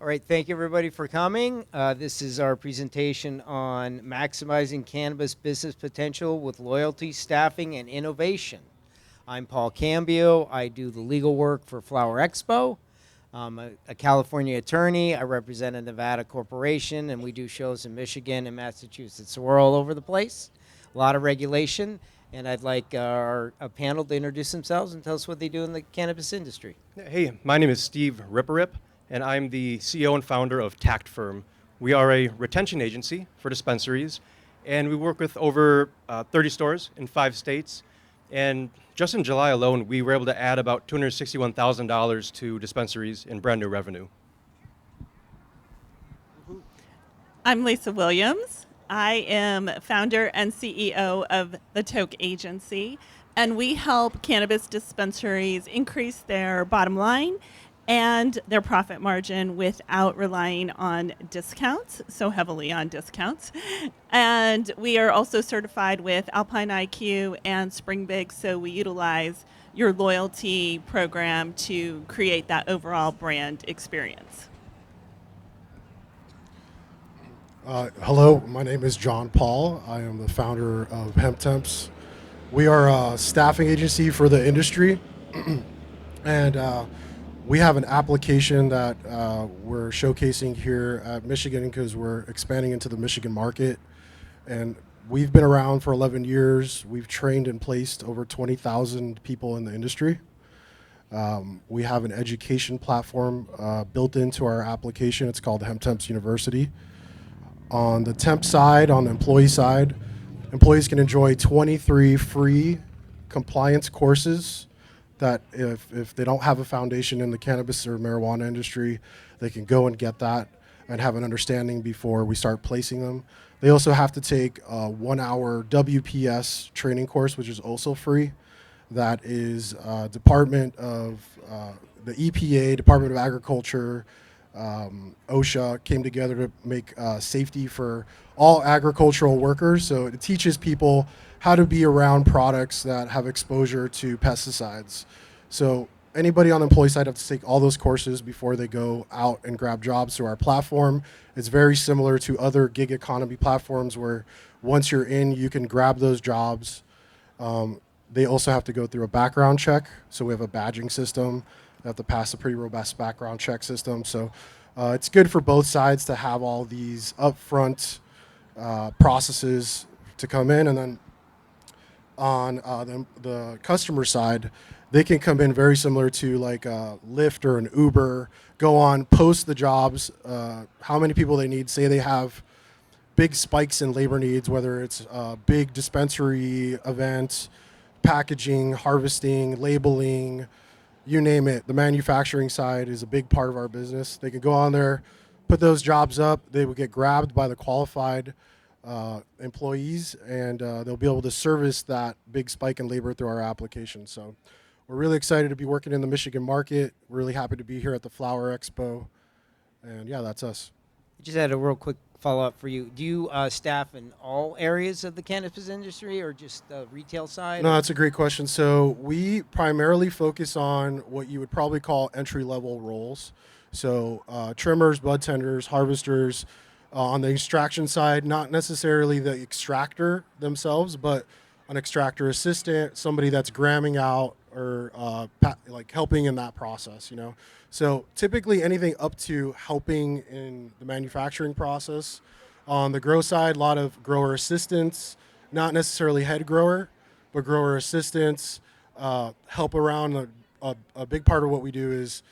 All right, thank you everybody for coming. This is our presentation on maximizing cannabis business potential with loyalty, staffing, and innovation. I'm Paul Cambio. I do the legal work for Flower Expo. I'm a California attorney. I represent a Nevada corporation, and we do shows in Michigan and Massachusetts. So we're all over the place, a lot of regulation, and I'd like our panel to introduce themselves and tell us what they do in the cannabis industry. Hey, my name is Steve Riparip, and I'm the CEO and founder of Tact Firm. We are a retention agency for dispensaries, and we work with over 30 stores in 5 states. And just in July alone, we were able to add about $261,000 to dispensaries in brand new revenue. I'm Lisa Williams. I am founder and CEO of the TOKE agency, and we help cannabis dispensaries increase their bottom line and their profit margin without relying on discounts, so heavily on discounts. And we are also certified with Alpine IQ and Spring Big, so we utilize your loyalty program to create that overall brand experience. Hello, my name is John Paul. I am the founder of Hemptemps. We are a staffing agency for the industry, and we have an application that we're showcasing here at Michigan because we're expanding into the Michigan market. And we've been around for 11 years. We've trained and placed over 20,000 people in the industry. We have an education platform built into our application. It's called Hemptemps University. On the temp side, on the employee side, employees can enjoy 23 free compliance courses that if they don't have a foundation in the cannabis or marijuana industry, they can go and get that and have an understanding before we start placing them. They also have to take a 1-hour WPS training course, which is also free. That is Department of the EPA, Department of Agriculture, OSHA came together to make safety for all agricultural workers. So it teaches people how to be around products that have exposure to pesticides. So anybody on the employee side have to take all those courses before they go out and grab jobs through our platform. It's very similar to other gig economy platforms where once you're in, you can grab those jobs. They also have to go through a background check. So we have a badging system. They have to pass a pretty robust background check system. So it's good for both sides to have all these upfront processes to come in. And then on the customer side, they can come in very similar to like a Lyft or an Uber, go on, post the jobs, how many people they need. Say they have big spikes in labor needs, whether it's a big dispensary event, packaging, harvesting, labeling, you name it. The manufacturing side is a big part of our business. They can go on there, put those jobs up. They will get grabbed by the qualified employees, and they'll be able to service that big spike in labor through our application. So we're really excited to be working in the Michigan market. We're really happy to be here at the Flower Expo. And yeah, that's us. I just had a real quick follow-up for you. Do you staff in all areas of the cannabis industry or just the retail side? No, that's a great question. So we primarily focus on what you would probably call entry-level roles. So trimmers, bud tenders, harvesters. On the extraction side, not necessarily the extractor themselves, but an extractor assistant, somebody that's gramming out or like helping in that process, you know. So typically anything up to helping in the manufacturing process. On the grow side, a lot of grower assistants, not necessarily head grower, but grower assistants, help around. A big part of what we do is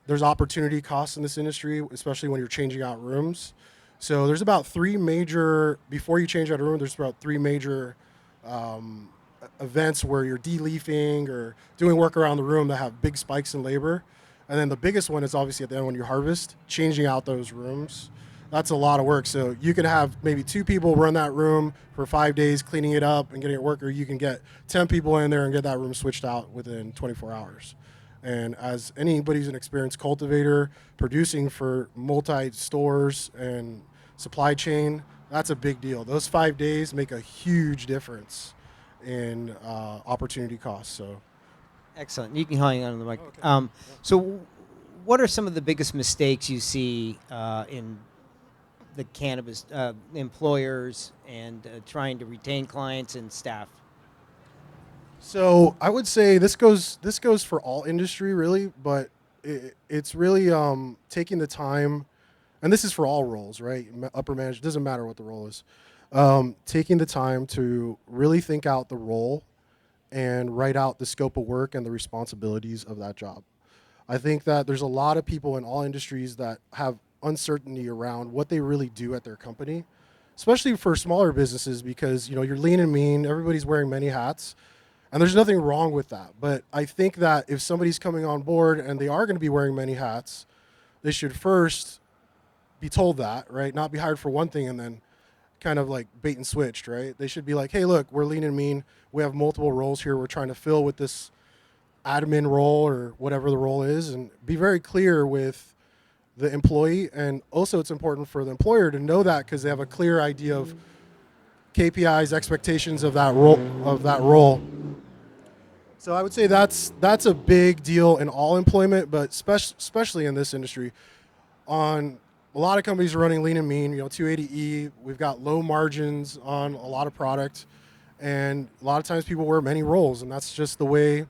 there's opportunity costs in this industry, especially when you're changing out rooms. So there's about 3 major, before you change out a room, there's about 3 major events where you're de-leafing or doing work around the room that have big spikes in labor. And then the biggest one is obviously at the end when you harvest, changing out those rooms. That's a lot of work. So you could have maybe 2 people run that room for 5 days, cleaning it up and getting it work, or you can get 10 people in there and get that room switched out within 24 hours. And as anybody who's an experienced cultivator, producing for multi-stores and supply chain, that's a big deal. Those 5 days make a huge difference in opportunity costs. So, Excellent. You can hang on to the mic. Okay. So what are some of the biggest mistakes you see in the cannabis employers and trying to retain clients and staff? So I would say this goes for all industry really, but it's really taking the time, and this is for all roles, right? Upper management, doesn't matter what the role is. Taking the time to really think out the role and write out the scope of work and the responsibilities of that job. I think that there's a lot of people in all industries that have uncertainty around what they really do at their company, especially for smaller businesses, because you're lean and mean, everybody's wearing many hats, and there's nothing wrong with that. But I think that if somebody's coming on board and they are going to be wearing many hats, they should first be told that, right? Not be hired for one thing and then kind of like bait and switched, right? They should be like, hey, look, we're lean and mean. We have multiple roles here we're trying to fill with this admin role or whatever the role is, and be very clear with the employee. And also it's important for the employer to know that, because they have a clear idea of KPIs, expectations of that role. So I would say that's a big deal in all employment, but especially in this industry. On a lot of companies are running lean and mean, 280E. We've got low margins on a lot of product, and a lot of times people wear many roles, and that's just the way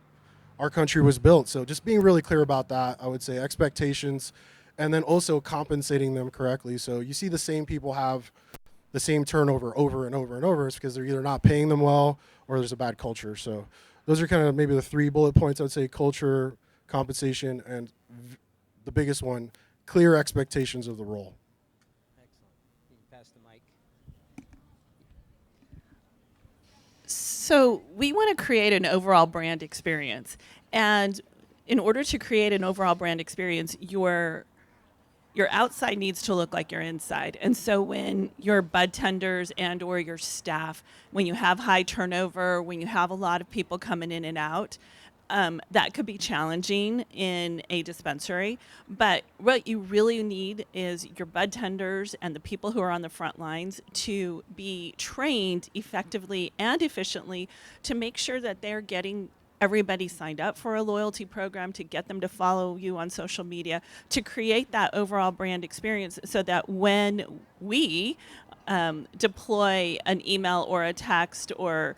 our country was built. So just being really clear about that, I would say expectations, and then also compensating them correctly. So you see the same people have the same turnover over and over and over. It's because they're either not paying them well or there's a bad culture. So those are kind of maybe the 3 bullet points. I would say culture, compensation, and the biggest one, clear expectations of the role. Excellent. You can pass the mic. So we want to create an overall brand experience. And in order to create an overall brand experience, your outside needs to look like your inside. And so when your bud tenders and or your staff, when you have high turnover, when you have a lot of people coming in and out, that could be challenging in a dispensary. But what you really need is your bud tenders and the people who are on the front lines to be trained effectively and efficiently to make sure that they're getting everybody signed up for a loyalty program, to get them to follow you on social media, to create that overall brand experience, so that when we deploy an email or a text, or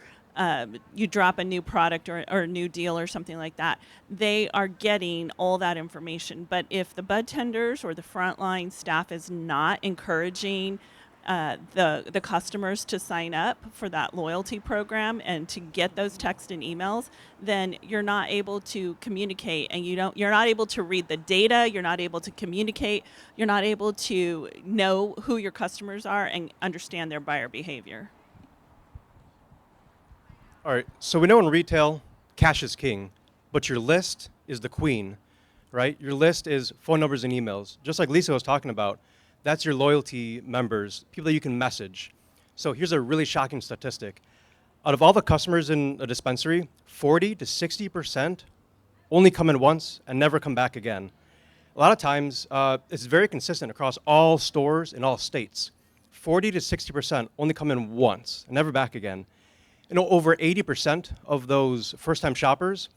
you drop a new product or a new deal or something like that, they are getting all that information. But if the bud tenders or the frontline staff is not encouraging the customers to sign up for that loyalty program and to get those texts and emails, then you're not able to communicate, and you're not able to read the data, you're not able to communicate, you're not able to know who your customers are and understand their buyer behavior. All right, so we know in retail, cash is king, but your list is the queen, right? Your list is phone numbers and emails. Just like Lisa was talking about, that's your loyalty members, people that you can message. So here's a really shocking statistic. Out of all the customers in a dispensary, 40 to 60% only come in once and never come back again. A lot of times, it's very consistent across all stores in all states. 40 to 60% only come in once and never back again. Over 80% of those first-time shoppers,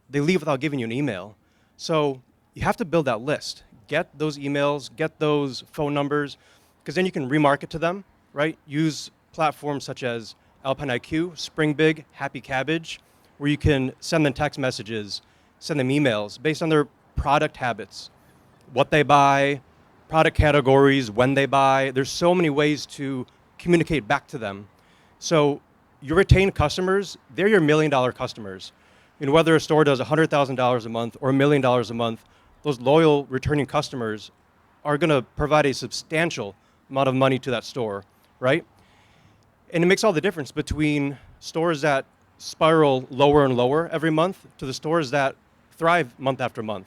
they leave without giving you an email. So you have to build that list. Get those emails, get those phone numbers, because then you can remarket to them, right? Use platforms such as Alpine IQ, Spring Big, Happy Cabbage, where you can send them text messages, send them emails based on their product habits, what they buy, product categories, when they buy. There's so many ways to communicate back to them. So your retained customers, they're your $1 million customers. Whether a store does $100,000 a month or $1 million a month, those loyal returning customers are going to provide a substantial amount of money to that store, right? And it makes all the difference between stores that spiral lower and lower every month to the stores that thrive month after month.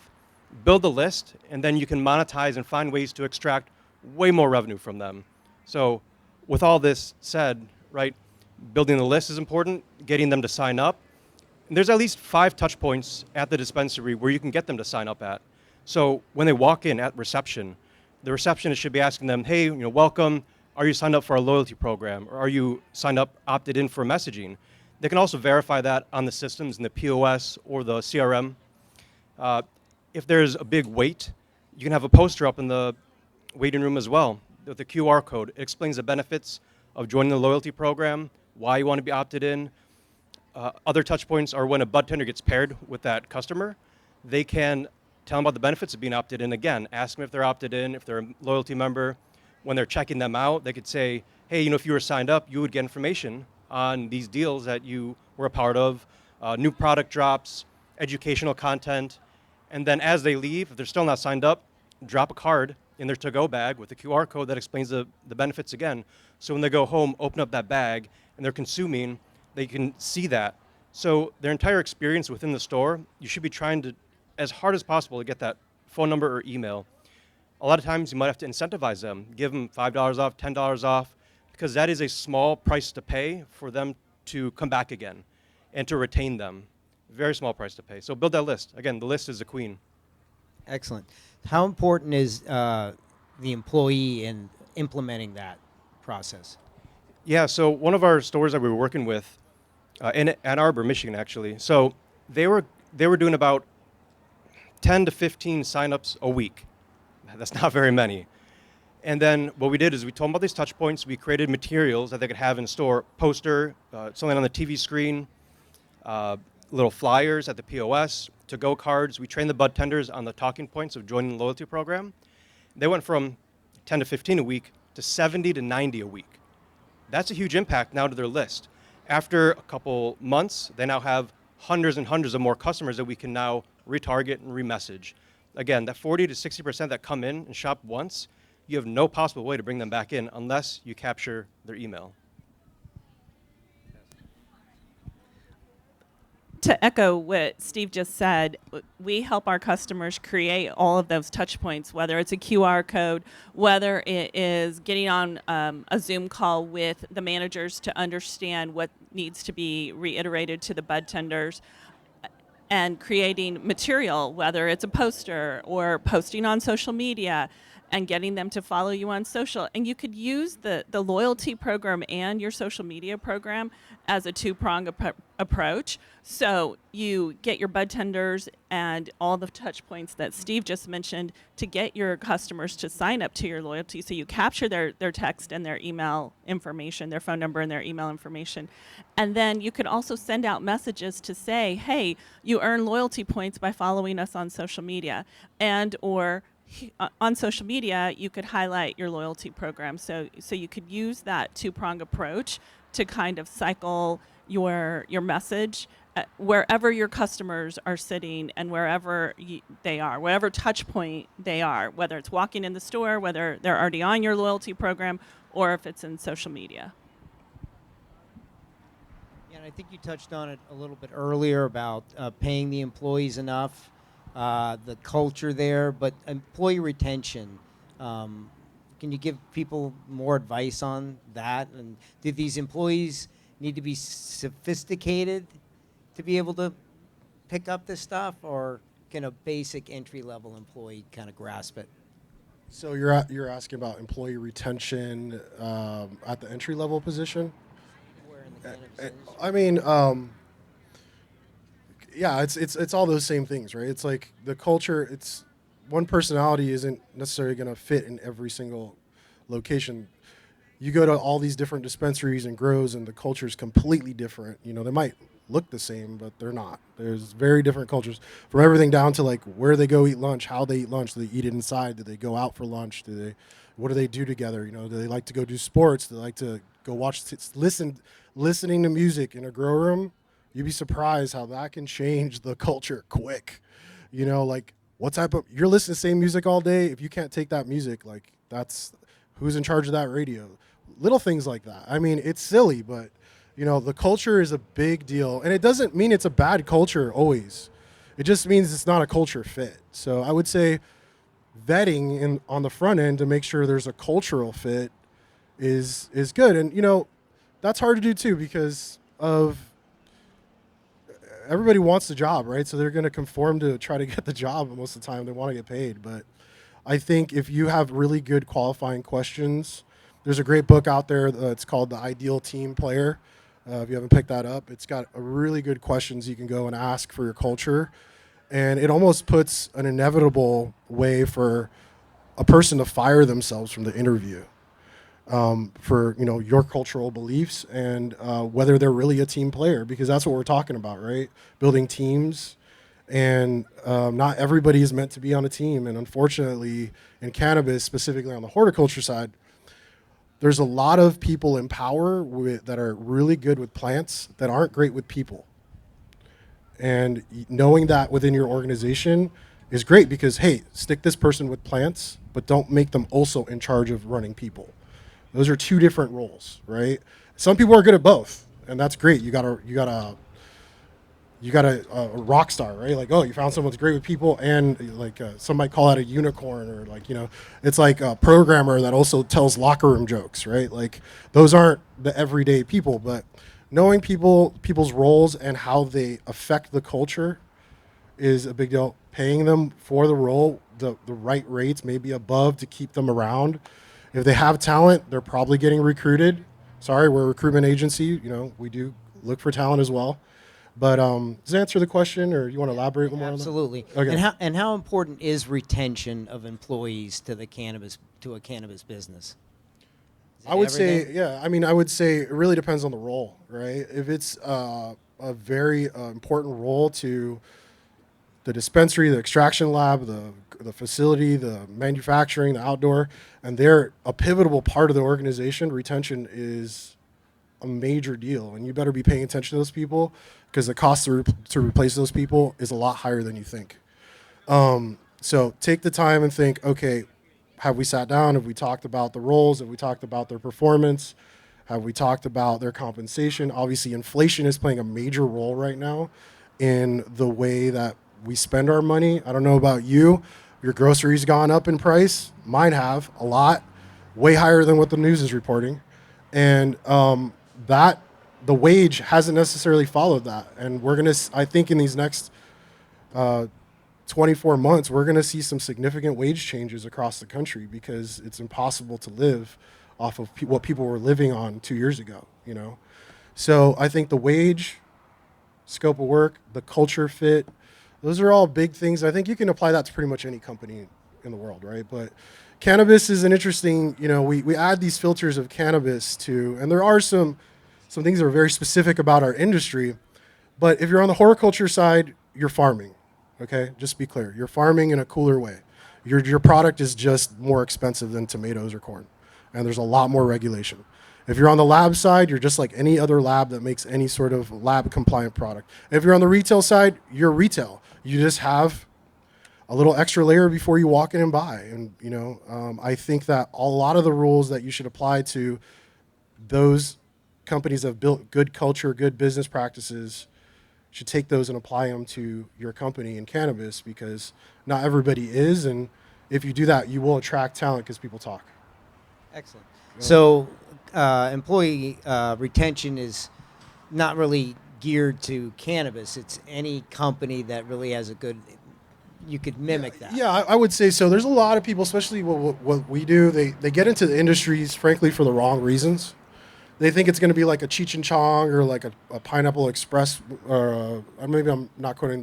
Build a list, and then you can monetize and find ways to extract way more revenue from them. So with all this said, right, building the list is important, getting them to sign up. And there's at least 5 touch points at the dispensary where you can get them to sign up at. So when they walk in at reception, the receptionist should be asking them, hey, welcome, are you signed up for our loyalty program? Or are you signed up, opted in for messaging? They can also verify that on the systems in the POS or the CRM. If there's a big wait You can have a poster up in the waiting room as well with a QR code. It explains the benefits of joining the loyalty program, why you want to be opted in. Other touch points are when a bud tender gets paired with that customer, they can tell them about the benefits of being opted in again, ask them if they're opted in, if they're a loyalty member. When they're checking them out, they could say, hey, if you were signed up, you would get information on these deals that you were a part of, new product drops, educational content. And then as they leave, if they're still not signed up, drop a card in their to-go bag with a QR code that explains the benefits again. So when they go home, open up that bag, and they're consuming, they can see that. So their entire experience within the store, you should be trying to, as hard as possible, to get that phone number or email. A lot of times you might have to incentivize them, give them $5 off, $10 off, because that is a small price to pay for them to come back again and to retain them. Very small price to pay. So build that list. Again, the list is the queen. Excellent. How important is the employee in implementing that process? Yeah, so one of our stores that we were working with in Ann Arbor, Michigan, actually. So they were doing about 10 to 15 signups a week. That's not very many. And then what we did is we told them about these touch points. We created materials that they could have in store, poster, something on the TV screen, little flyers at the POS, to-go cards. We trained the bud tenders on the talking points of joining the loyalty program. They went from 10 to 15 a week to 70 to 90 a week. That's a huge impact now to their list. After a couple months, they now have hundreds and hundreds of more customers that we can now retarget and remessage. Again, that 40 to 60% that come in and shop once, you have no possible way to bring them back in unless you capture their email. To echo what Steve just said, we help our customers create all of those touch points, whether it's a QR code, whether it is getting on a Zoom call with the managers to understand what needs to be reiterated to the bud tenders, and creating material, whether it's a poster or posting on social media and getting them to follow you on social. And you could use the loyalty program and your social media program as a two-pronged approach. So you get your bud tenders and all the touch points that Steve just mentioned to get your customers to sign up to your loyalty. So you capture their text and their email information, their phone number and their email information. And then you could also send out messages to say, hey, you earn loyalty points by following us on social media. And or on social media, you could highlight your loyalty program. So you could use that two-prong approach to kind of cycle your message wherever your customers are sitting and wherever they are, whatever touch point they are, whether it's walking in the store, whether they're already on your loyalty program, or if it's in social media. Yeah, and I think you touched on it a little bit earlier about paying the employees enough, the culture there, but employee retention. Can you give people more advice on that? And do these employees need to be sophisticated to be able to pick up this stuff, or can a basic entry-level employee kind of grasp it? So you're asking about employee retention at the entry level position? Where in the cannabis industry? I mean, yeah, it's all those same things, right? It's like the culture. It's one personality isn't necessarily going to fit in every single location. You go to all these different dispensaries and grows, and the culture is completely different. They might look the same, but they're not. There's very different cultures, from everything down to like where they go eat lunch, how they eat lunch. Do they eat it inside? Do they go out for lunch? What do they do together? Do they like to go do sports? Do they like to go watch, listening to music in a grow room? You'd be surprised how that can change the culture quick. Like what type of, you're listening to the same music all day. If you can't take that music, like that's who's in charge of that radio. Little things like that. I mean, it's silly, but the culture is a big deal, and it doesn't mean it's a bad culture always. It just means it's not a culture fit. So I would say vetting on the front end to make sure there's a cultural fit is good. And that's hard to do too, because of everybody wants the job, right? So they're going to conform to try to get the job most of the time. They want to get paid. But I think if you have really good qualifying questions, there's a great book out there. It's called The Ideal Team Player. If you haven't picked that up, it's got a really good questions you can go and ask for your culture. And it almost puts an inevitable way for a person to fire themselves from the interview for your cultural beliefs and whether they're really a team player, because that's what we're talking about, right? Building teams, and not everybody is meant to be on a team. And unfortunately, in cannabis, specifically on the horticulture side, there's a lot of people in power that are really good with plants that aren't great with people. And knowing that within your organization is great, because, hey, stick this person with plants, but don't make them also in charge of running people. Those are two different roles, right? Some people are good at both, and that's great. You got a rock star, right? Like, oh, you found someone who's great with people, and like some might call that a unicorn, or like, it's like a programmer that also tells locker room jokes, right? Like, those aren't the everyday people, but knowing people's roles and how they affect the culture is a big deal. Paying them for the role, the right rates, maybe above, to keep them around. If they have talent, they're probably getting recruited. Sorry, we're a recruitment agency. We do look for talent as well. But does that answer the question, or you want to elaborate a little more on that? Absolutely. Okay. And how important is retention of employees to a cannabis business? Is it I would say, everything? yeah. I mean, I would say it really depends on the role, right? If it's a very important role to the dispensary, the extraction lab, the facility, the manufacturing, the outdoor, and they're a pivotal part of the organization, retention is a major deal. And you better be paying attention to those people, because the cost to replace those people is a lot higher than you think. So take the time and think, okay, have we sat down? Have we talked about the roles? Have we talked about their performance? Have we talked about their compensation? Obviously, inflation is playing a major role right now in the way that we spend our money. I don't know about you. Your groceries gone up in price. Mine have a lot, way higher than what the news is reporting. And that the wage hasn't necessarily followed that. And we're going to, I think in these next 24 months, we're going to see some significant wage changes across the country, because it's impossible to live off of what people were living on 2 years ago, So I think the wage, scope of work, the culture fit, those are all big things. I think you can apply that to pretty much any company in the world, right? But cannabis is an interesting, we add these filters of cannabis to, and there are some things that are very specific about our industry. But if you're on the horticulture side, you're farming, okay? Just be clear. You're farming in a cooler way. Your product is just more expensive than tomatoes or corn, and there's a lot more regulation. If you're on the lab side, you're just like any other lab that makes any sort of lab compliant product. If you're on the retail side, you're retail. You just have a little extra layer before you walk in and buy. And, I think that a lot of the rules that you should apply to those companies that have built good culture, good business practices, should take those and apply them to your company in cannabis, because not everybody is. And if you do that, you will attract talent, because people talk. Excellent. So employee retention is not really geared to cannabis. It's any company that really has a good, you could mimic that. Yeah, I would say so. There's a lot of people, especially what we do, they get into the industries, frankly, for the wrong reasons. They think it's going to be like a Cheech and Chong, or like a Pineapple Express, or maybe I'm not quoting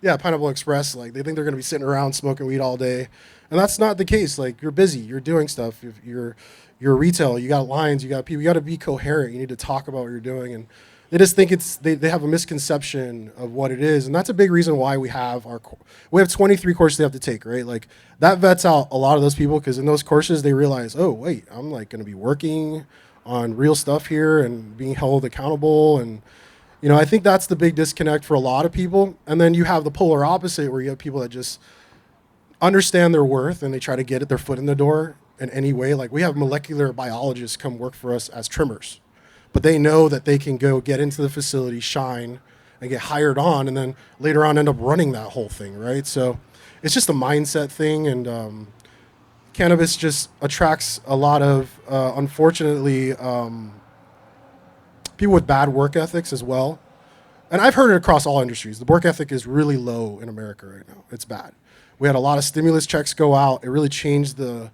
Pineapple Express. Like, they think they're going to be sitting around smoking weed all day. And that's not the case. Like, you're busy, you're doing stuff. If you're retail, you got lines, you got people, you got to be coherent. You need to talk about what you're doing. And they just think they have a misconception of what it is. And that's a big reason why we have 23 courses they have to take, right? Like, that vets out a lot of those people, because in those courses they realize, oh, wait, I'm like going to be working on real stuff here and being held accountable. And, I think that's the big disconnect for a lot of people. And then you have the polar opposite, where you have people that just understand their worth and they try to get their foot in the door in any way. Like, we have molecular biologists come work for us as trimmers, but they know that they can go get into the facility, shine, and get hired on, and then later on end up running that whole thing, right? So it's just a mindset thing. And cannabis just attracts a lot of, unfortunately, people with bad work ethics as well. And I've heard it across all industries. The work ethic is really low in America right now. It's bad. We had a lot of stimulus checks go out. It really changed the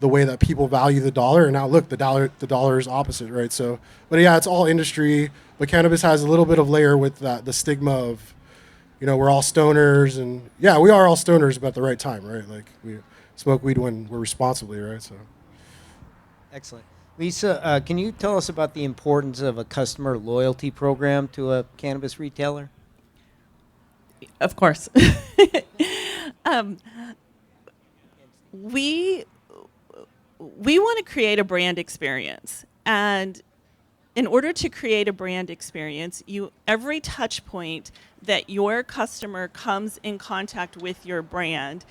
way that people value the dollar. And now look, the dollar is opposite, right? So, but yeah, it's all industry. But cannabis has a little bit of layer with that, the stigma of, we're all stoners, and yeah, we are all stoners, but at the right time, right? Like we smoke weed when we're responsibly, right? So. Excellent. Lisa, can you tell us about the importance of a customer loyalty program to a cannabis retailer? Of course. um, we want to create a brand experience, and in order to create a brand experience, every touch point that your customer comes in contact with your brand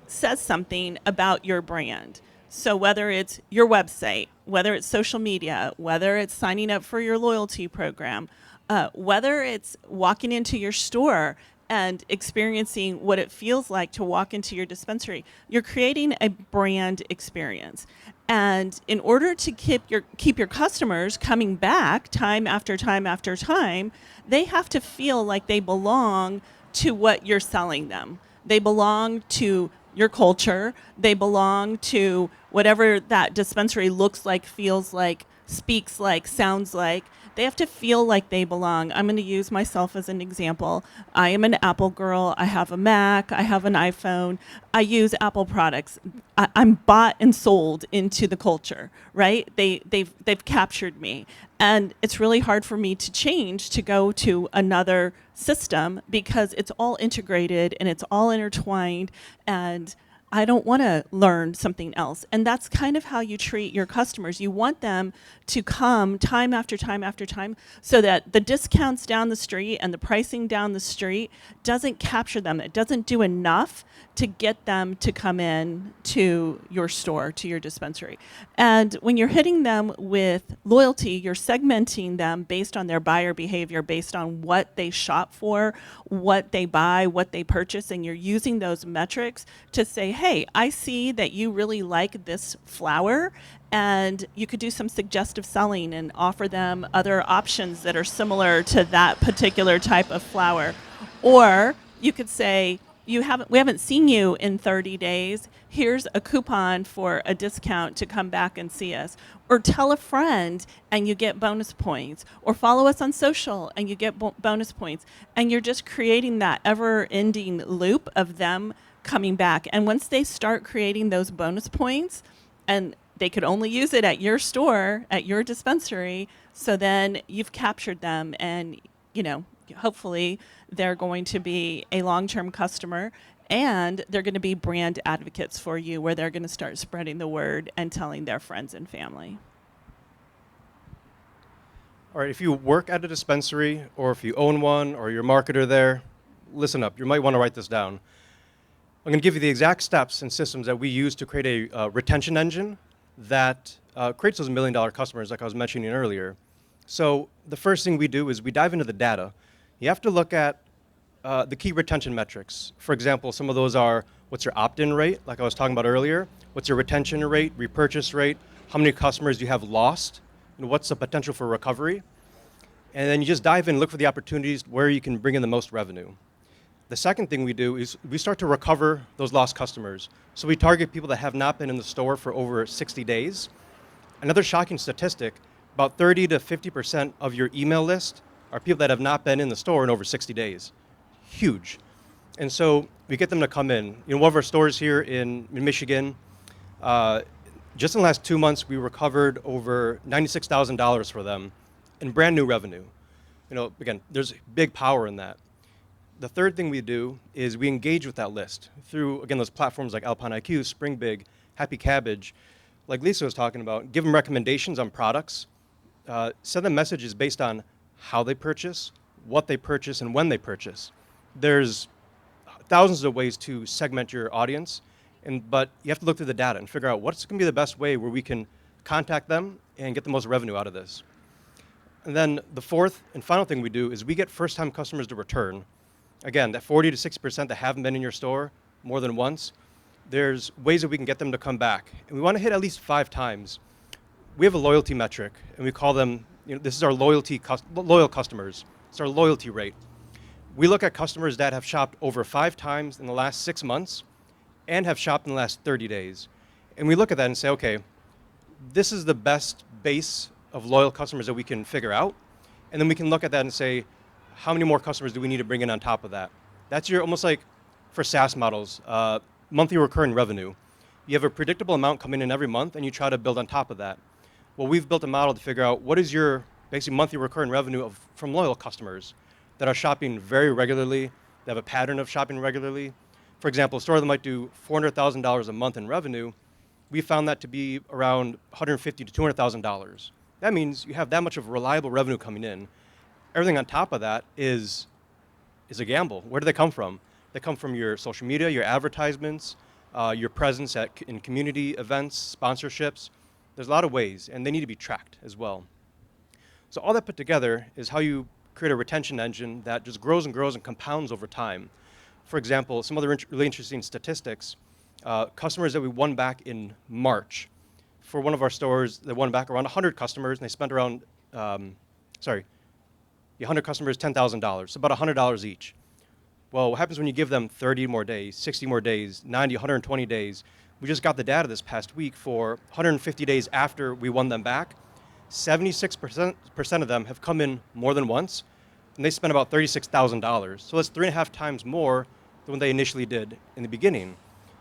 says something about your brand. So whether it's your website, whether it's social media, whether it's signing up for your loyalty program, whether it's walking into your store and experiencing what it feels like to walk into your dispensary, you're creating a brand experience. And in order to keep your customers coming back time after time after time, they have to feel like they belong to what you're selling them. They belong to your culture. They belong to whatever that dispensary looks like, feels like, speaks like, sounds like. They have to feel like they belong. I'm going to use myself as an example. I am an Apple girl. I have a Mac. I have an iPhone. I use Apple products. I'm bought and sold into the culture, right? They've captured me. And it's really hard for me to change to go to another system because it's all integrated and it's all intertwined, and I don't want to learn something else. And that's kind of how you treat your customers. You want them to come time after time after time so that the discounts down the street and the pricing down the street doesn't capture them. It doesn't do enough to get them to come in to your store, to your dispensary. And when you're hitting them with loyalty, you're segmenting them based on their buyer behavior, based on what they shop for, what they buy, what they purchase, and you're using those metrics to say, hey, I see that you really like this flower, and you could do some suggestive selling and offer them other options that are similar to that particular type of flower. Or you could say, we haven't seen you in 30 days. Here's a coupon for a discount to come back and see us. Or tell a friend and you get bonus points. Or follow us on social and you get bonus points. And you're just creating that ever-ending loop of them coming back. And once they start creating those bonus points, and they could only use it at your store, at your dispensary, so then you've captured them, and hopefully they're going to be a long-term customer, and they're going to be brand advocates for you, where they're going to start spreading the word and telling their friends and family. All right, if you work at a dispensary or if you own one or you're a marketer there, listen up. You might want to write this down. I'm going to give you the exact steps and systems that we use to create a retention engine that creates those $1 million customers like I was mentioning earlier. So the first thing we do is we dive into the data. You have to look at the key retention metrics. For example, some of those are what's your opt-in rate, like I was talking about earlier, what's your retention rate, repurchase rate, how many customers you have lost, and what's the potential for recovery. And then you just dive in and look for the opportunities where you can bring in the most revenue. The second thing we do is we start to recover those lost customers. So we target people that have not been in the store for over 60 days. Another shocking statistic, about 30 to 50% of your email list are people that have not been in the store in over 60 days. Huge. And so we get them to come in. One of our stores here in Michigan, just in the last 2 months, we recovered over $96,000 for them in brand new revenue. Again, there's big power in that. The third thing we do is we engage with that list through, again, those platforms like Alpine IQ, Spring Big, Happy Cabbage, like Lisa was talking about. Give them recommendations on products, send them messages based on how they purchase, what they purchase, and when they purchase. There's thousands of ways to segment your audience, but you have to look through the data and figure out what's going to be the best way where we can contact them and get the most revenue out of this. And then the fourth and final thing we do is we get first-time customers to return. Again, that 40 to 60% that haven't been in your store more than once, there's ways that we can get them to come back. And we want to hit at least 5 times. We have a loyalty metric, and we call them, this is our loyal customers. It's our loyalty rate. We look at customers that have shopped over 5 times in the last 6 months and have shopped in the last 30 days. And we look at that and say, okay, this is the best base of loyal customers that we can figure out. And then we can look at that and say, how many more customers do we need to bring in on top of that? That's your almost like for SaaS models, monthly recurring revenue. You have a predictable amount coming in every month, and you try to build on top of that. Well, we've built a model to figure out what is your basically monthly recurring revenue from loyal customers that are shopping very regularly, that have a pattern of shopping regularly. For example, a store that might do $400,000 a month in revenue, we found that to be around $150,000 to $200,000. That means you have that much of reliable revenue coming in. Everything on top of that is a gamble. Where do they come from? They come from your social media, your advertisements, your presence in community events, sponsorships. There's a lot of ways, and they need to be tracked as well. So all that put together is how you create a retention engine that just grows and compounds over time. For example, some other really interesting statistics, customers that we won back in March. For one of our stores, they won back around 100 customers, and they spent around, 100 customers, $10,000, so about $100 each. Well, what happens when you give them 30 more days, 60 more days, 90, 120 days? We just got the data this past week for 150 days after we won them back. 76% of them have come in more than once, and they spent about $36,000. So that's 3.5 times more than what they initially did in the beginning.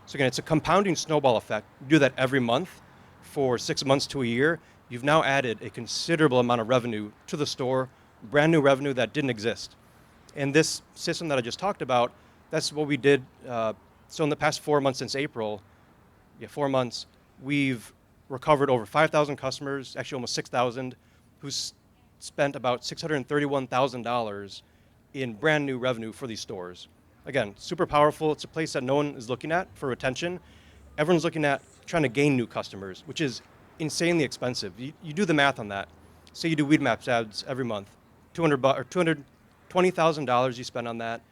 So again, it's a compounding snowball effect. You do that every month for 6 months to a year. You've now added a considerable amount of revenue to the store, brand new revenue that didn't exist. And this system that I just talked about, that's what we did. So in the past 4 months since April, 4 months, we've recovered over 5,000 customers, actually almost 6,000, who spent about $631,000 in brand new revenue for these stores. Again, super powerful. It's a place that no one is looking at for retention. Everyone's looking at trying to gain new customers, which is insanely expensive. You do the math on that. Say you do Weed Maps ads every month, $220,000 you spend on that.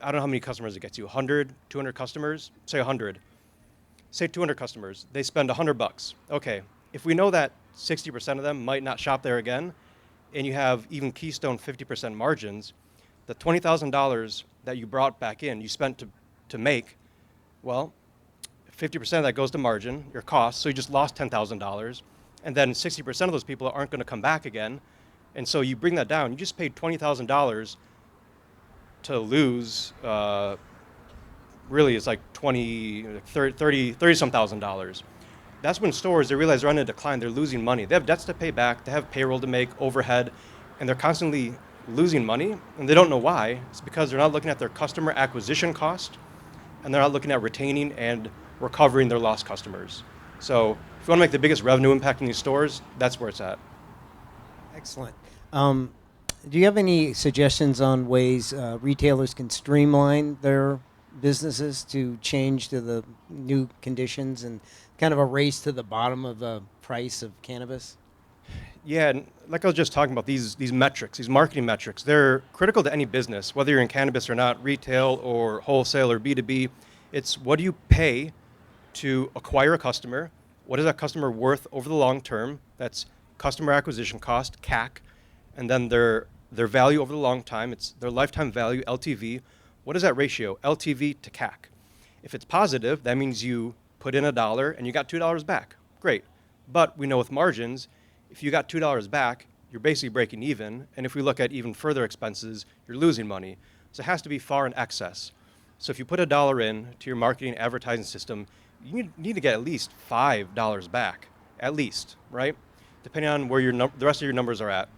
I don't know how many customers it gets you, 100, 200 customers? Say 100. Say 200 customers, they spend $100. Okay, if we know that 60% of them might not shop there again, and you have even Keystone 50% margins, the $20,000 that you brought back in, you spent to make, well, 50% of that goes to margin, your cost, so you just lost $10,000, and then 60% of those people aren't going to come back again, and so you bring that down. You just paid $20,000 to lose, really it's like 30 some $1,000. That's when stores, they realize they're on a decline, they're losing money. They have debts to pay back, they have payroll to make, overhead, and they're constantly losing money, and they don't know why. It's because they're not looking at their customer acquisition cost, and they're not looking at retaining and recovering their lost customers. So if you want to make the biggest revenue impact in these stores, that's where it's at. Excellent. Do you have any suggestions on ways retailers can streamline their businesses to change to the new conditions and kind of a race to the bottom of the price of cannabis? Yeah, and like I was just talking about, these metrics, these marketing metrics, they're critical to any business, whether you're in cannabis or not, retail or wholesale or B2B. It's what do you pay to acquire a customer? What is that customer worth over the long term? That's customer acquisition cost, CAC, and then their value over the long time. It's their lifetime value, LTV. What is that ratio, LTV to CAC? If it's positive, that means you put in $1 and you got $2 back. Great. But we know with margins, if you got $2 back, you're basically breaking even. And if we look at even further expenses, you're losing money. So it has to be far in excess. So if you put $1 in to your marketing advertising system, you need to get at least $5 back, at least, right? Depending on where the rest of your numbers are at.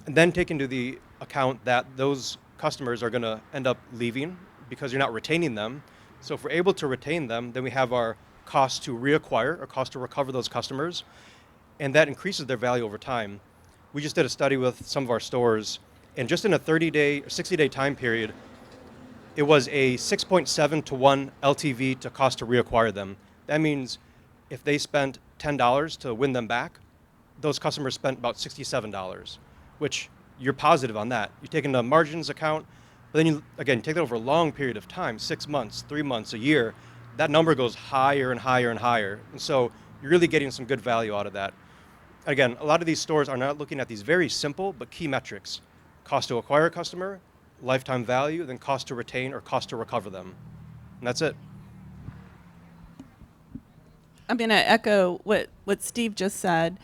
And then take into the account that those customers are going to end up leaving because you're not retaining them. So if we're able to retain them, then we have our cost to reacquire or cost to recover those customers, and that increases their value over time. We just did a study with some of our stores, and just in a 30-day or 60-day time period, it was a 6.7 to 1 LTV to cost to reacquire them. That means if they spent $10 to win them back, those customers spent about $67, which you're positive on that. You're taking the margins account, but then you, again, take that over a long period of time, 6 months, 3 months, a year, that number goes higher and higher and higher. And so you're really getting some good value out of that. Again, a lot of these stores are not looking at these very simple but key metrics: cost to acquire a customer, lifetime value, then cost to retain or cost to recover them. And that's it. I'm going to echo what Steve just said.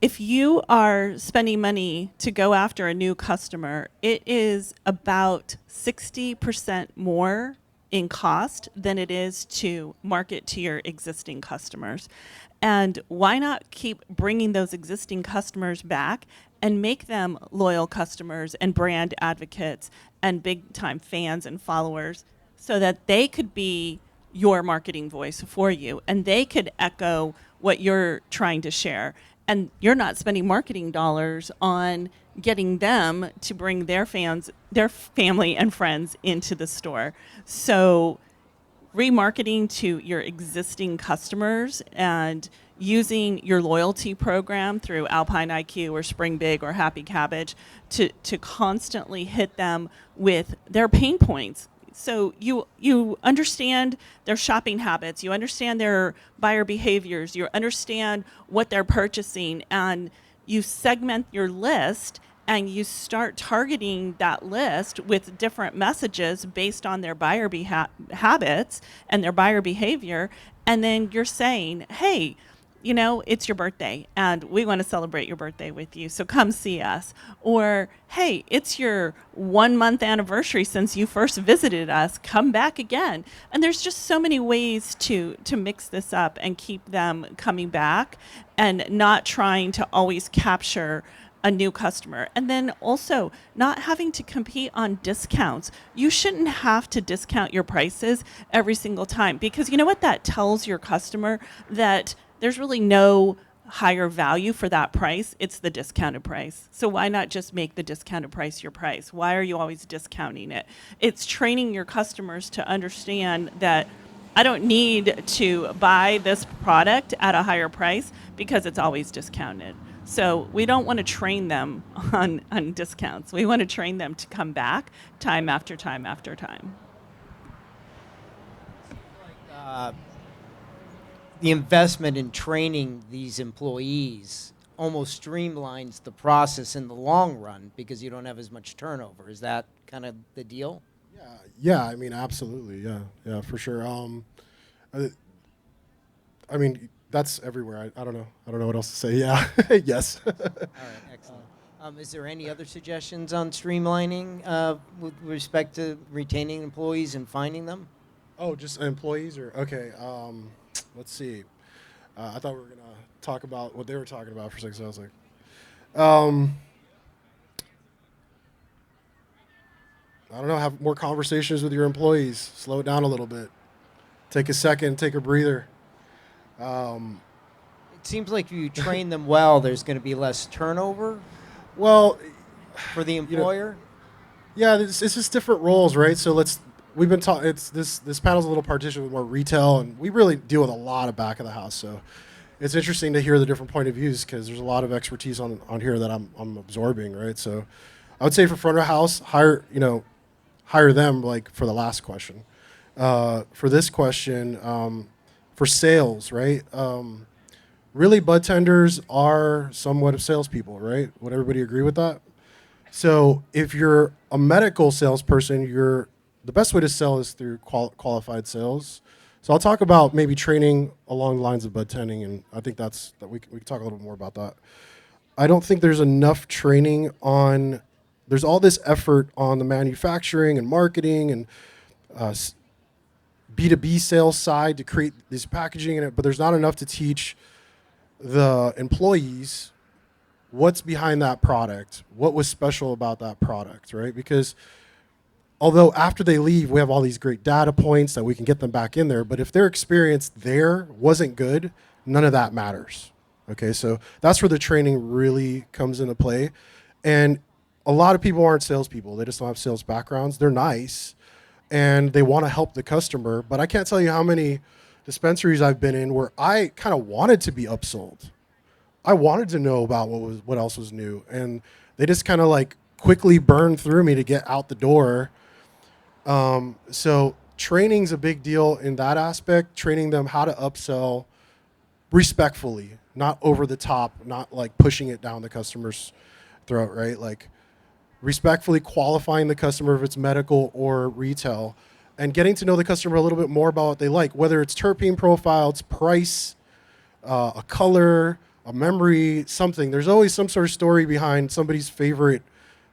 if you are spending money to go after a new customer, it is about 60% more in cost than it is to market to your existing customers. And why not keep bringing those existing customers back and make them loyal customers and brand advocates and big time fans and followers so that they could be your marketing voice for you and they could echo what you're trying to share. And you're not spending marketing dollars on getting them to bring their fans, their family and friends into the store. So remarketing to your existing customers and using your loyalty program through Alpine IQ or Spring Big or Happy Cabbage to constantly hit them with their pain points. So you understand their shopping habits, you understand their buyer behaviors, you understand what they're purchasing, and you segment your list and you start targeting that list with different messages based on their buyer habits and their buyer behavior. And then you're saying, hey, you know, it's your birthday and we want to celebrate your birthday with you. So come see us. Or, hey, it's your 1 month anniversary since you first visited us. Come back again. And there's just so many ways to mix this up and keep them coming back and not trying to always capture a new customer. And then also not having to compete on discounts. You shouldn't have to discount your prices every single time, because you know what that tells your customer? That there's really no higher value for that price. It's the discounted price. So why not just make the discounted price your price? Why are you always discounting it? It's training your customers to understand that I don't need to buy this product at a higher price because it's always discounted. So we don't want to train them on discounts. We want to train them to come back time after time after time. The investment in training these employees almost streamlines the process in the long run because you don't have as much turnover. Is that kind of the deal? Yeah. I mean, absolutely. Yeah, for sure. I mean, that's everywhere. I don't know. I don't know what else to say. Yeah. Yes. All right, excellent. Is there any other suggestions on streamlining with respect to retaining employees and finding them? Oh, just employees or okay. Let's see. I thought we were gonna talk about what they were talking about for a second. So I was like, I don't know. Have more conversations with your employees. Slow it down a little bit. Take a second. Take a breather. It seems like if you train them well, there's going to be less turnover. Well, for the employer. Yeah, it's just different roles, right? So we've been talking. It's this panel's a little partition with more retail, and we really deal with a lot of back of the house. So it's interesting to hear the different point of views because there's a lot of expertise on here that I'm absorbing, right? So I would say for front of house, hire them like for the last question. For this question, for sales, right? Really, bud tenders are somewhat of salespeople, right? Would everybody agree with that? So if you're a medical salesperson, the best way to sell is through qualified sales. So I'll talk about maybe training along the lines of bud tending, and I think that we can talk a little more about that. I don't think there's enough training on. There's all this effort on the manufacturing and marketing and B2B sales side to create this packaging in it, but there's not enough to teach the employees what's behind that product, what was special about that product, right? Because although after they leave, we have all these great data points that we can get them back in there, but if their experience there wasn't good, none of that matters. Okay, so that's where the training really comes into play. And a lot of people aren't salespeople. They just don't have sales backgrounds. They're nice, and they want to help the customer, but I can't tell you how many dispensaries I've been in where I kind of wanted to be upsold. I wanted to know about what else was new, and they just kind of like quickly burned through me to get out the door. So training's a big deal in that aspect, training them how to upsell respectfully, not over the top, not like pushing it down the customer's throat, right? Like respectfully qualifying the customer if it's medical or retail, and getting to know the customer a little bit more about what they like, whether it's terpene profile, it's price, a color, a memory, something. There's always some sort of story behind somebody's favorite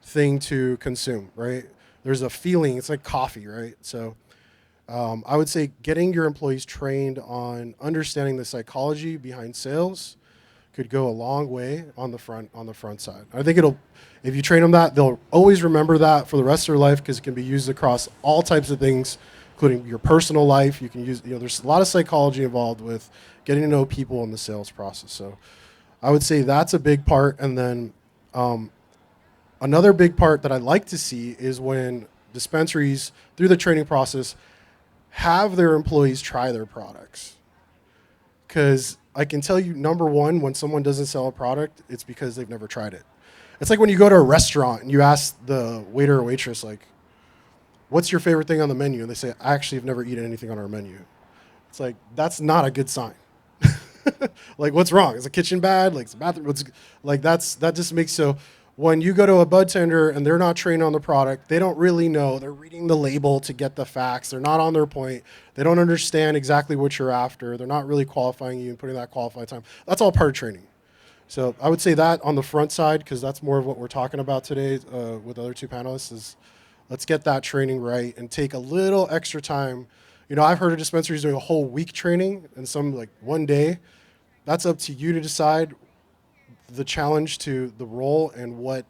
thing to consume, right? There's a feeling. It's like coffee, right? So I would say getting your employees trained on understanding the psychology behind sales could go a long way on the front side. I think if you train them that, they'll always remember that for the rest of their life because it can be used across all types of things, including your personal life. You can use, there's a lot of psychology involved with getting to know people in the sales process. So I would say that's a big part. And then another big part that I like to see is when dispensaries, through the training process, have their employees try their products. Because I can tell you, number one, when someone doesn't sell a product, it's because they've never tried it. It's like when you go to a restaurant and you ask the waiter or waitress, like, what's your favorite thing on the menu? And they say, I actually have never eaten anything on our menu. It's like, that's not a good sign. Like, what's wrong? Is the kitchen bad? Like, is the bathroom? That just makes so. When you go to a bud tender and they're not trained on the product, they don't really know. They're reading the label to get the facts. They're not on their point. They don't understand exactly what you're after. They're not really qualifying you and putting that qualified time. That's all part of training. So I would say that on the front side, because that's more of what we're talking about today with the other two panelists, is let's get that training right and take a little extra time. I've heard of dispensaries doing a whole week training and some like one day. That's up to you to decide the challenge to the role and what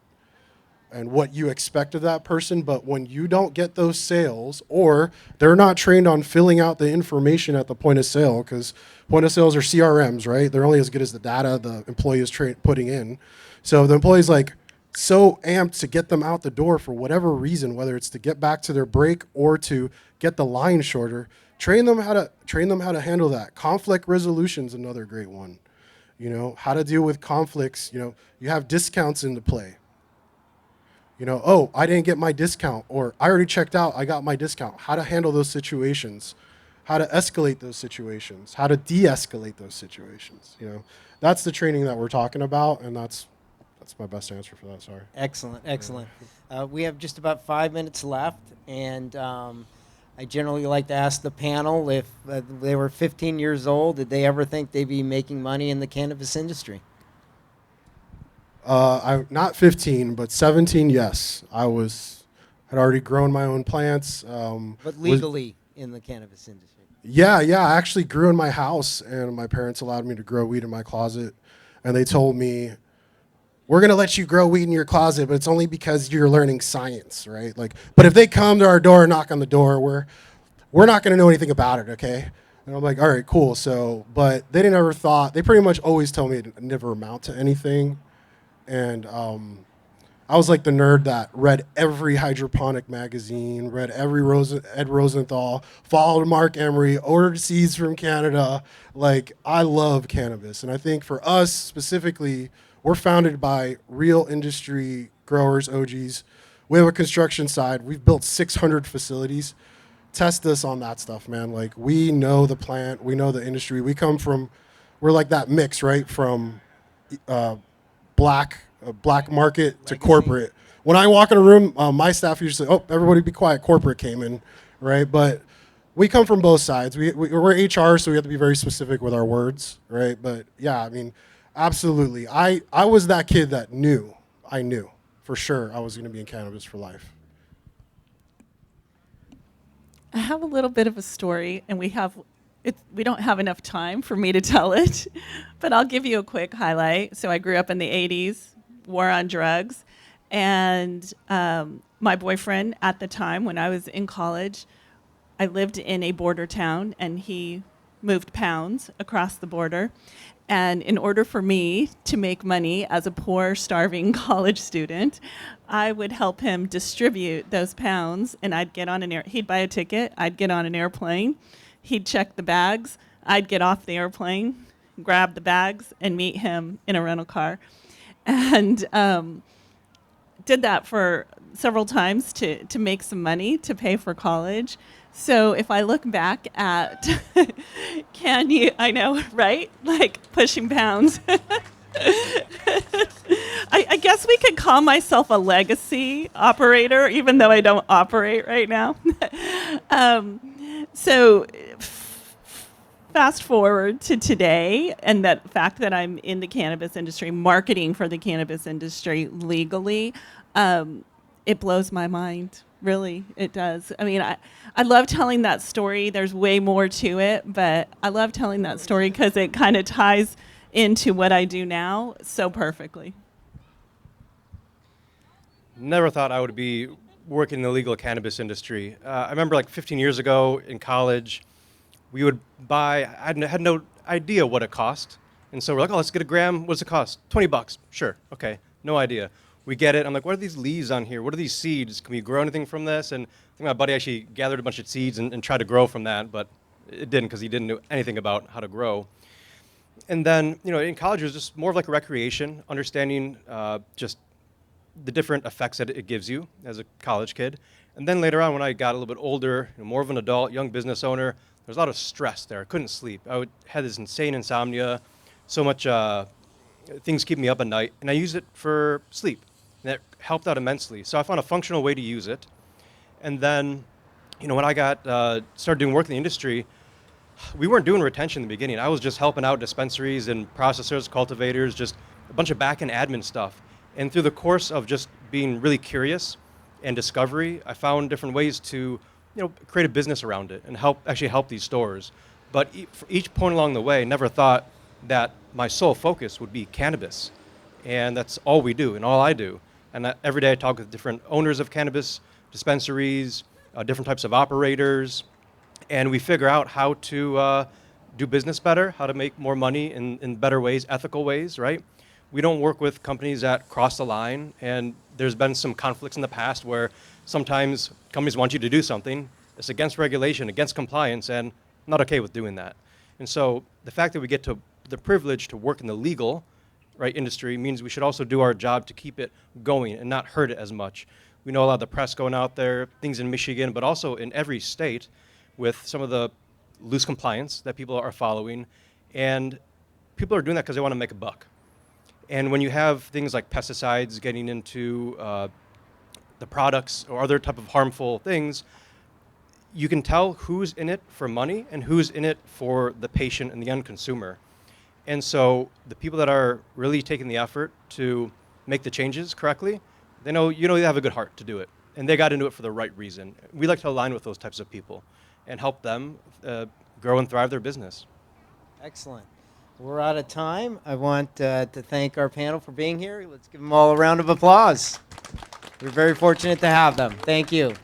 you expect of that person. But when you don't get those sales, or they're not trained on filling out the information at the point of sale, because point of sales are CRMs, right? They're only as good as the data the employee is putting in. So the employee's like so amped to get them out the door for whatever reason, whether it's to get back to their break or to get the line shorter. Train them how to handle that. Conflict resolution's another great one. How to deal with conflicts. You have discounts into play. Oh, I didn't get my discount, or I already checked out, I got my discount. How to handle those situations, how to escalate those situations, how to de-escalate those situations. That's the training that we're talking about, and that's my best answer for that. Sorry. Excellent. We have just about 5 minutes left, and I generally like to ask the panel if they were 15 years old, did they ever think they'd be making money in the cannabis industry? I'm not 15, but 17, yes. I had already grown my own plants. But legally in the cannabis industry? Yeah. I actually grew in my house, and my parents allowed me to grow weed in my closet. And they told me, we're going to let you grow weed in your closet, but it's only because you're learning science, right? But if they come to our door and knock on the door, we're not going to know anything about it, okay? And I'm like, all right, cool. So, but they they pretty much always tell me it never amount to anything. And I was like the nerd that read every hydroponic magazine, read every Ed Rosenthal, followed Mark Emery, ordered seeds from Canada. I love cannabis. And I think for us specifically, we're founded by real industry growers, OGs. We have a construction side. We've built 600 facilities. Test us on that stuff, man. We know the plant. We know the industry. We're like that mix, right? From black market to corporate. When I walk in a room, my staff usually say, oh, everybody be quiet. Corporate came in, right? But we come from both sides. We're HR, so we have to be very specific with our words, right? But yeah, I mean, absolutely. I was that kid that I knew for sure I was going to be in cannabis for life. I have a little bit of a story, and we don't have enough time for me to tell it, but I'll give you a quick highlight. So I grew up in the 80s, war on drugs, and my boyfriend at the time when I was in college, I lived in a border town, and he moved pounds across the border. And in order for me to make money as a poor, starving college student, I would help him distribute those pounds, and I'd get on he'd buy a ticket, I'd get on an airplane, he'd check the bags, I'd get off the airplane, grab the bags, and meet him in a rental car. And did that for several times to make some money to pay for college. So if I look back at, I know, right? Pushing pounds. I guess we could call myself a legacy operator, even though I don't operate right now. So fast forward to today, and that fact that I'm in the cannabis industry, marketing for the cannabis industry legally, it blows my mind. Really, it does. I mean, I love telling that story. There's way more to it, but I love telling that story because it kind of ties into what I do now so perfectly. Never thought I would be working in the legal cannabis industry. I remember like 15 years ago in college, we would buy, I had no idea what it cost. And so we're like, oh, let's get a gram. What does it cost? $20. Sure. Okay. No idea. We get it. I'm like, what are these leaves on here? What are these seeds? Can we grow anything from this? And I think my buddy actually gathered a bunch of seeds and tried to grow from that, but it didn't because he didn't know anything about how to grow. And then, in college, it was just more of like a recreation, understanding just the different effects that it gives you as a college kid. And then later on, when I got a little bit older, more of an adult, young business owner, there was a lot of stress there. I couldn't sleep. Had this insane insomnia, so much things keep me up at night, and I use it for sleep. And that helped out immensely. So I found a functional way to use it. And then, when I started doing work in the industry, we weren't doing retention in the beginning. I was just helping out dispensaries and processors, cultivators, just a bunch of back-end admin stuff. And through the course of just being really curious and discovery, I found different ways to, create a business around it and help these stores. But for each point along the way, never thought that my sole focus would be cannabis. And that's all we do and all I do. And every day I talk with different owners of cannabis dispensaries, different types of operators, and we figure out how to do business better, how to make more money in better ways, ethical ways, right? We don't work with companies that cross the line, and there's been some conflicts in the past where sometimes companies want you to do something, it's against regulation, against compliance, and I'm not okay with doing that. And so the fact that we get to the privilege to work in the legal industry means we should also do our job to keep it going and not hurt it as much. We know a lot of the press going out there, things in Michigan, but also in every state with some of the loose compliance that people are following. And people are doing that because they want to make a buck. And when you have things like pesticides getting into the products or other type of harmful things, you can tell who's in it for money and who's in it for the patient and the end consumer. And so the people that are really taking the effort to make the changes correctly, they have a good heart to do it. And they got into it for the right reason. We like to align with those types of people and help them grow and thrive their business. Excellent. We're out of time. I want to thank our panel for being here. Let's give them all a round of applause. We're very fortunate to have them. Thank you.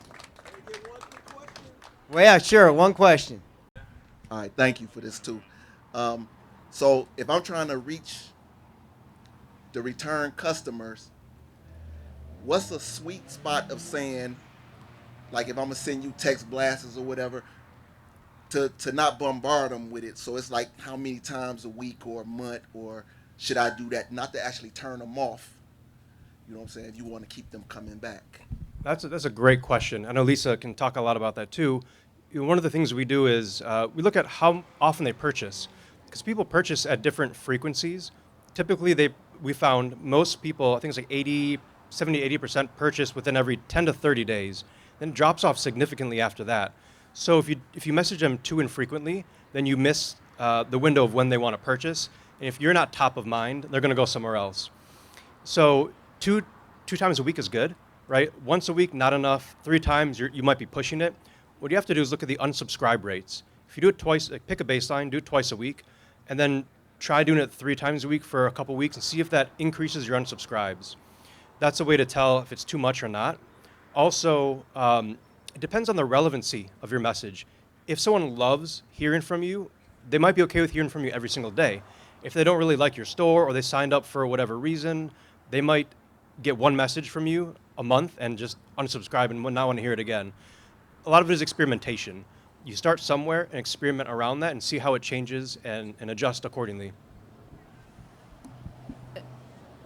Well, yeah, sure. One question. All right, thank you for this too. So if I'm trying to reach the return customers, what's a sweet spot of saying, like if I'm gonna send you text blasts or whatever, to not bombard them with it? So it's like how many times a week or a month, or should I do that not to actually turn them off? You know what I'm saying? If you want to keep them coming back. That's a great question. I know Lisa can talk a lot about that too. One of the things we do is we look at how often they purchase, because people purchase at different frequencies. Typically, we found most people, I think it's like 70-80% purchase within every 10 to 30 days. Then it drops off significantly after that. So if you message them too infrequently, then you miss the window of when they want to purchase. And if you're not top of mind, they're going to go somewhere else. So two times a week is good, right? Once a week, not enough. 3 times, you might be pushing it. What you have to do is look at the unsubscribe rates. If you do it twice, pick a baseline, do it twice a week, and then try doing it 3 times a week for a couple weeks and see if that increases your unsubscribes. That's a way to tell if it's too much or not. Also, it depends on the relevancy of your message. If someone loves hearing from you, they might be okay with hearing from you every single day. If they don't really like your store or they signed up for whatever reason, they might get one message from you a month and just unsubscribe and not want to hear it again. A lot of it is experimentation. You start somewhere and experiment around that and see how it changes and adjust accordingly.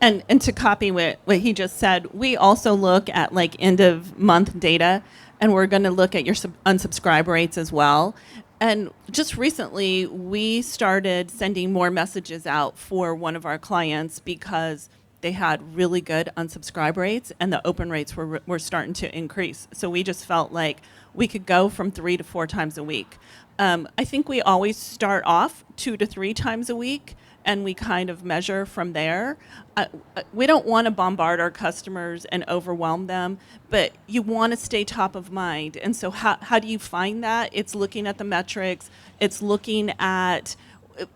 And to copy what he just said, we also look at like end of month data, and we're going to look at your unsubscribe rates as well. And just recently, we started sending more messages out for one of our clients because they had really good unsubscribe rates and the open rates were starting to increase. So we just felt like we could go from 3 to 4 times a week. I think we always start off 2 to 3 times a week, and we kind of measure from there. We don't want to bombard our customers and overwhelm them, but you want to stay top of mind. And so, how do you find that? It's looking at the metrics, it's looking at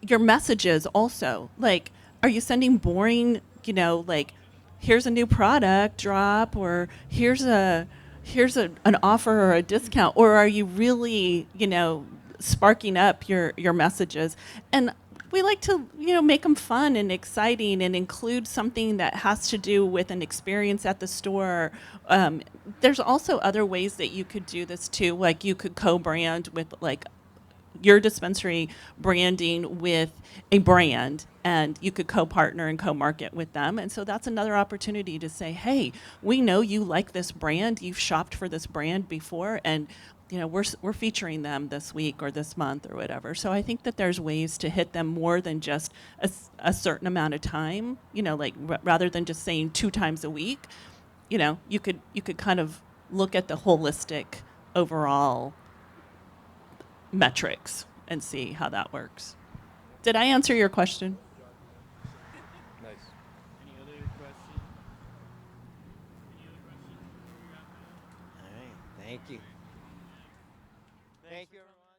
your messages also. Like, are you sending boring, like, here's a new product drop, or an offer or a discount, or are you really, sparking up your messages? And we like to, make them fun and exciting and include something that has to do with an experience at the store. There's also other ways that you could do this too. Like, you could co-brand with, like, your dispensary branding with a brand, and you could co-partner and co-market with them. And so that's another opportunity to say, hey, we know you like this brand, you've shopped for this brand before, and we're featuring them this week or this month or whatever. So I think that there's ways to hit them more than just a certain amount of time, like rather than just saying 2 times a week. You could kind of look at the holistic overall metrics and see how that works. Did I answer your question? Nice. Any other questions? All right. Thank you. Thank you, everyone.